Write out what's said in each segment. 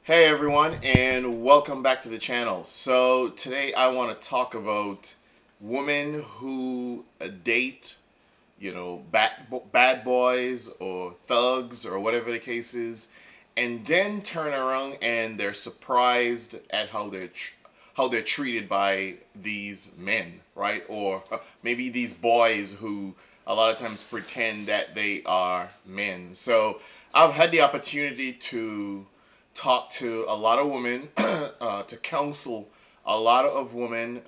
Hey everyone, and welcome back to the channel. So today I want to talk about women who date, bad boys or thugs or whatever the case is, and then turn around and they're surprised at how they're treated by these men, right? Or maybe these boys who a lot of times pretend that they are men. So I've had the opportunity to talk to a lot of women, to counsel a lot of women,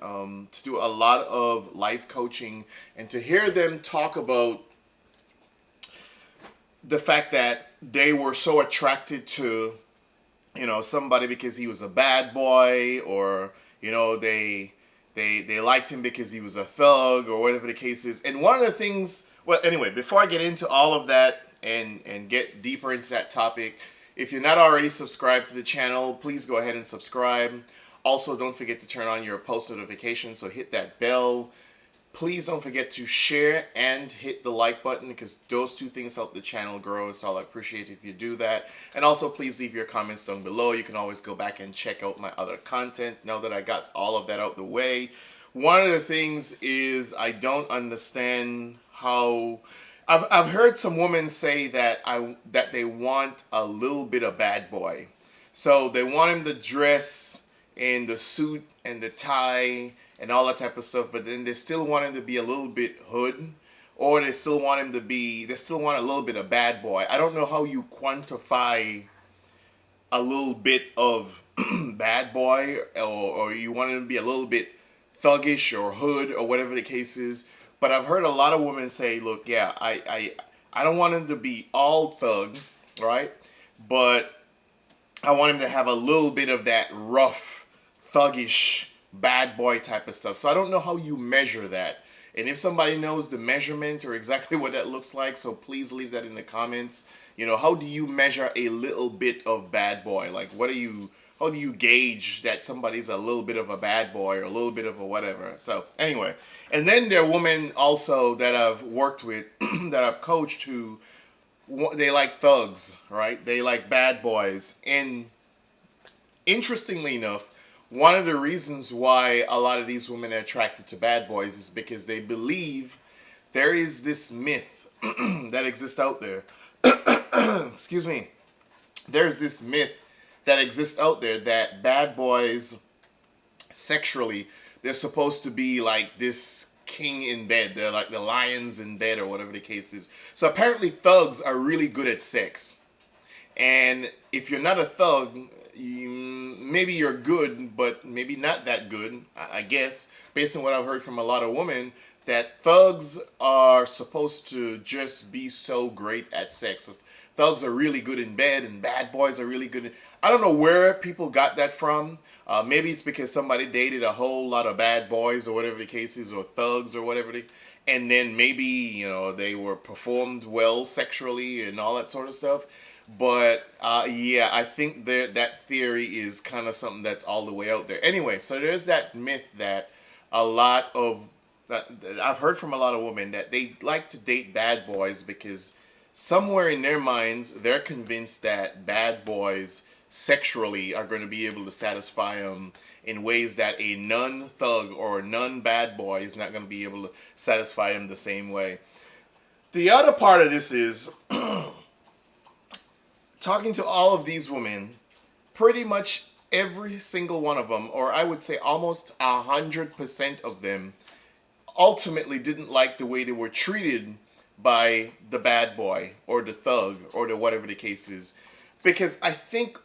to do a lot of life coaching, and to hear them talk about the fact that they were so attracted to, somebody because he was a bad boy, or they liked him because he was a thug, or whatever the case is. And one of the things, well, anyway, before I get into all of that and get deeper into that topic, if you're not already subscribed to the channel, please go ahead and subscribe. Also, don't forget to turn on your post notifications, so hit that bell. Please don't forget to share and hit the like button, because those two things help the channel grow, so I'll appreciate if you do that. And also, please leave your comments down below. You can always go back and check out my other content now that I got all of that out the way. One of the things is I don't understand how I've heard some women say that they want a little bit of bad boy. So they want him to dress in the suit and the tie and all that type of stuff, but then they still want him to be a little bit hood, or they still want a little bit of bad boy. I don't know how you quantify a little bit of bad boy, or you want him to be a little bit thuggish or hood or whatever the case is. But I've heard a lot of women say, look, yeah, I don't want him to be all thug, right? But I want him to have a little bit of that rough, thuggish, bad boy type of stuff. So I don't know how you measure that. And if somebody knows the measurement or exactly what that looks like, so please leave that in the comments. How do you measure a little bit of bad boy? Like, how do you gauge that somebody's a little bit of a bad boy or a little bit of a whatever? So anyway, and then there are women also that I've worked with, that I've coached, who they like thugs, right? They like bad boys. And interestingly enough, one of the reasons why a lot of these women are attracted to bad boys is because they believe there is this myth that exists out there. Excuse me. There's this myth that exists out there that bad boys, sexually, they're supposed to be like this king in bed. They're like the lions in bed, or whatever the case is. So apparently thugs are really good at sex. And if you're not a thug, maybe you're good, but maybe not that good, I guess, based on what I've heard from a lot of women, that thugs are supposed to just be so great at sex. So thugs are really good in bed, and bad boys are really good. I don't know where people got that from. Maybe it's because somebody dated a whole lot of bad boys, or whatever the case is, or thugs, or whatever and then maybe, they were performed well sexually and all that sort of stuff. But yeah, I think that theory is kind of something that's all the way out there. Anyway, so there's that myth that a lot of that I've heard from a lot of women, that they like to date bad boys because somewhere in their minds they're convinced that bad boys sexually are going to be able to satisfy them in ways that a non-thug or a non-bad boy is not going to be able to satisfy them the same way. The other part of this is talking to all of these women, pretty much every single one of them, or I would say almost 100% of them, ultimately didn't like the way they were treated by the bad boy or the thug or the whatever the case is. Because I think,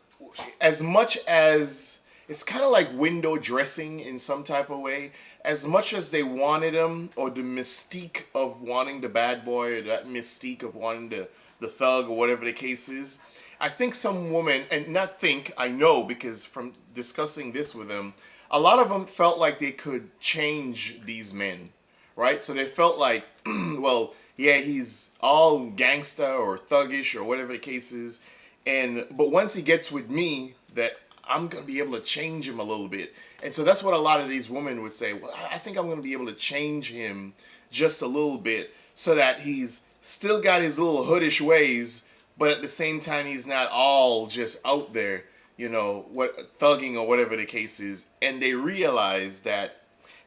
as much as it's kind of like window dressing in some type of way, as much as they wanted him, or the mystique of wanting the bad boy, or that mystique of wanting the thug or whatever the case is, I think some women, and not think, I know, because from discussing this with them, a lot of them felt like they could change these men, right? So they felt like, well, yeah, he's all gangsta or thuggish or whatever the case is, but once he gets with me, that I'm gonna be able to change him a little bit. And so that's what a lot of these women would say. Well, I think I'm gonna be able to change him just a little bit, so that he's still got his little hoodish ways, but at the same time he's not all just out there. what thugging or whatever the case is, and they realize that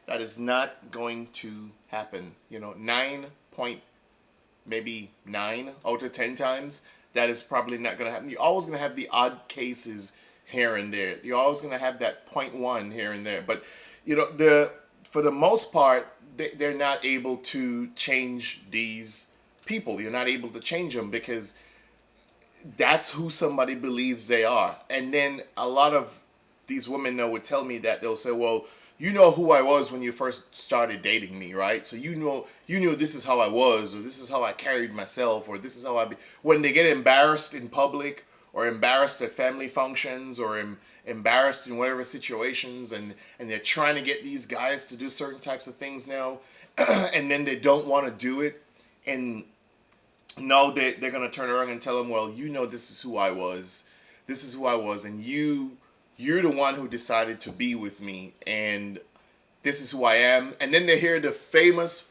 that is not going to happen. 9 point maybe 9 out of 10 times that is probably not going to happen. You're always going to have the odd cases here and there. You're always going to have that point one here and there. But the for the most part, they're not able to change these people. You're not able to change them because that's who somebody believes they are. And then a lot of these women now would tell me that they'll say, well, you know who I was when you first started dating me, right? So you knew this is how I was, or this is how I carried myself, or this is how I be. When they get embarrassed in public, or embarrassed at family functions, or embarrassed in whatever situations, and they're trying to get these guys to do certain types of things now, and then they don't want to do it, and no, they're gonna turn around and tell them, well, this is who I was, and you're the one who decided to be with me, and this is who I am. And then they hear the famous,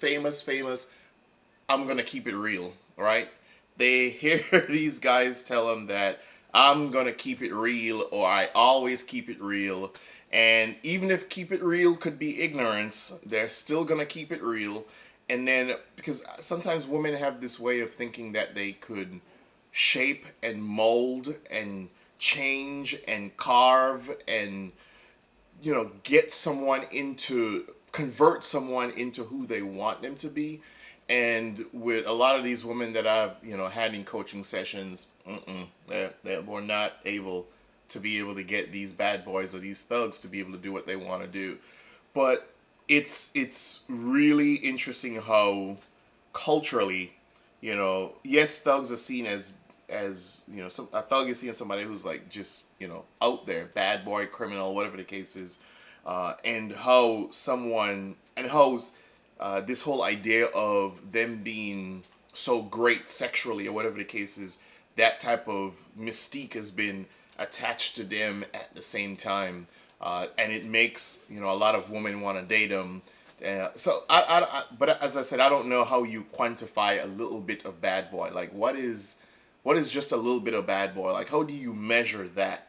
I'm gonna keep it real, right? They hear these guys tell them that I'm gonna keep it real, or I always keep it real. And even if keep it real could be ignorance, they're still gonna keep it real. And then, because sometimes women have this way of thinking that they could shape and mold and change and carve and get someone into convert someone into who they want them to be. And with a lot of these women that I've had in coaching sessions, they were not able to be able to get these bad boys or these thugs to be able to do what they want to do. But it's really interesting how culturally, yes, thugs are seen as a thug is seen as somebody who's like just out there, bad boy, criminal, whatever the case is, and how this whole idea of them being so great sexually or whatever the case is, that type of mystique has been attached to them at the same time, and it makes a lot of women want to date them. But as I said, I don't know how you quantify a little bit of bad boy. Like, what is just a little bit of bad boy? Like, how do you measure that?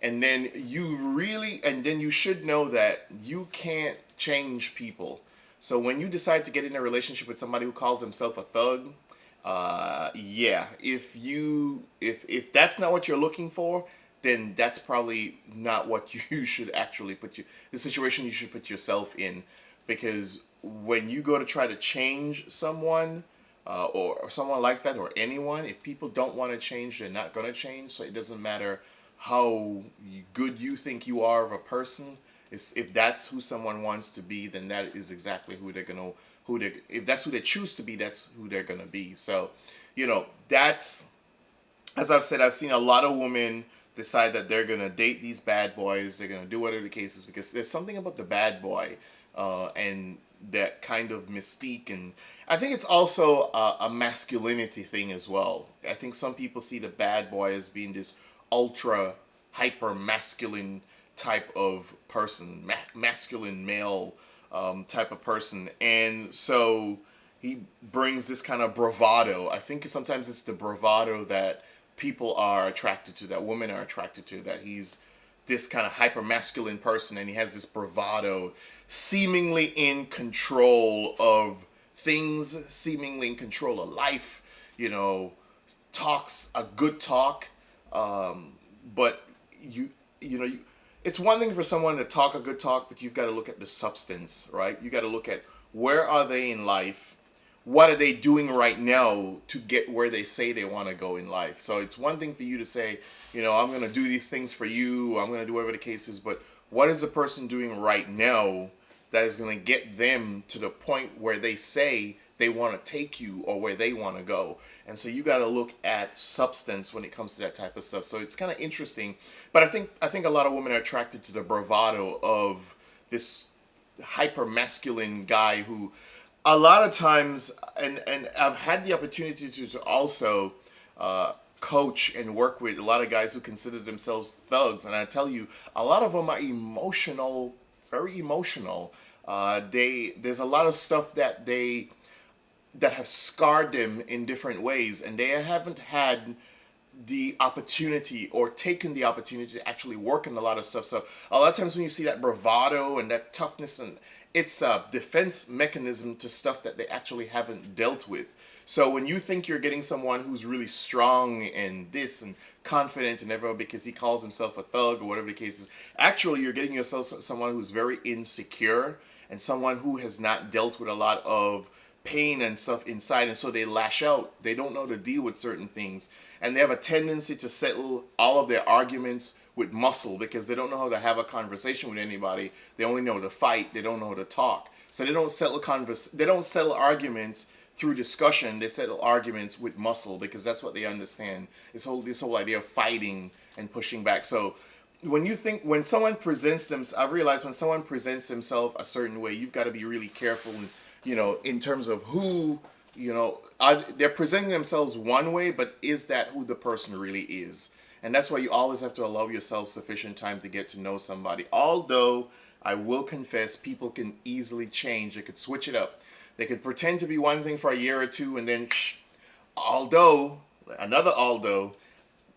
And then you should know that you can't change people. So when you decide to get in a relationship with somebody who calls himself a thug, yeah, if that's not what you're looking for, then that's probably not what you should actually the situation you should put yourself in. Because when you go to try to change someone, or someone like that, or anyone, if people don't want to change, they're not going to change. So it doesn't matter how good you think you are of a person. If that's who someone wants to be, then that is exactly who they're gonna if that's who they choose to be, that's who they're gonna be. So, that's, as I've said, I've seen a lot of women decide that they're gonna date these bad boys. They're gonna do whatever the case is because there's something about the bad boy, and that kind of mystique. And I think it's also a masculinity thing as well. I think some people see the bad boy as being this ultra hyper masculine type of person, masculine male, type of person. And so he brings this kind of bravado. I think sometimes it's the bravado that people are attracted to, that women are attracted to, that he's this kind of hyper masculine person and he has this bravado, seemingly in control of things, seemingly in control of life, talks a good talk. But it's one thing for someone to talk a good talk, but you've got to look at the substance, right? You got to look at where are they in life, what are they doing right now to get where they say they want to go in life. So it's one thing for you to say, I'm going to do these things for you, I'm going to do whatever the case is, but what is the person doing right now that is going to get them to the point where they say they want to take you or where they want to go? And so you got to look at substance when it comes to that type of stuff. So it's kind of interesting, but I think a lot of women are attracted to the bravado of this hyper masculine guy who a lot of times, and I've had the opportunity to also coach and work with a lot of guys who consider themselves thugs, and I tell you, a lot of them are emotional, very emotional. There's a lot of stuff that have scarred them in different ways, and they haven't had the opportunity or taken the opportunity to actually work on a lot of stuff. So a lot of times when you see that bravado and that toughness, and it's a defense mechanism to stuff that they actually haven't dealt with. So when you think you're getting someone who's really strong and this and confident and everything because he calls himself a thug or whatever the case is, actually you're getting yourself someone who's very insecure and someone who has not dealt with a lot of pain and stuff inside, and so they lash out. They don't know how to deal with certain things, and they have a tendency to settle all of their arguments with muscle because they don't know how to have a conversation with anybody. They only know how to fight. They don't know how to talk. So they don't settle They don't settle arguments through discussion. They settle arguments with muscle because that's what they understand. This whole idea of fighting and pushing back. So when someone presents themselves, I realize when someone presents themselves a certain way, you've got to be really careful, in terms of who, they're presenting themselves one way, but is that who the person really is? And that's why you always have to allow yourself sufficient time to get to know somebody. Although I will confess, people can easily change. They could switch it up. They could pretend to be one thing for a year or two, and then, although,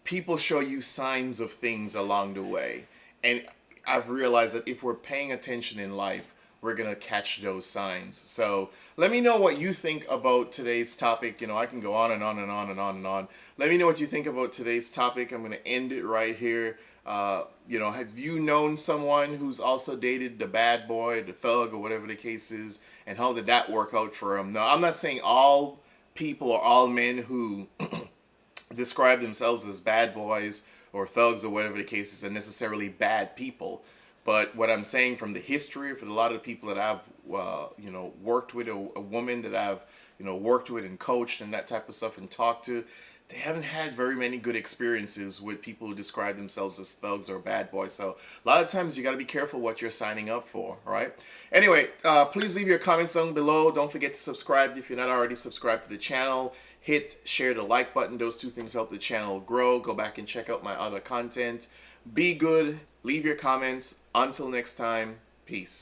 people show you signs of things along the way. And I've realized that if we're paying attention in life, we're going to catch those signs. So let me know what you think about today's topic. I can go on and on and on and on and on. Let me know what you think about today's topic. I'm going to end it right here. Have you known someone who's also dated the bad boy, the thug, or whatever the case is? And how did that work out for them? No, I'm not saying all people or all men who describe themselves as bad boys or thugs or whatever the case is are necessarily bad people. But what I'm saying from the history, for a lot of the people that I've, worked with, a woman that I've, worked with and coached and that type of stuff and talked to, they haven't had very many good experiences with people who describe themselves as thugs or bad boys. So a lot of times you got to be careful what you're signing up for, all right? Anyway, please leave your comments down below. Don't forget to subscribe if you're not already subscribed to the channel. Share the like button. Those two things help the channel grow. Go back and check out my other content. Be good. Leave your comments. Until next time, peace.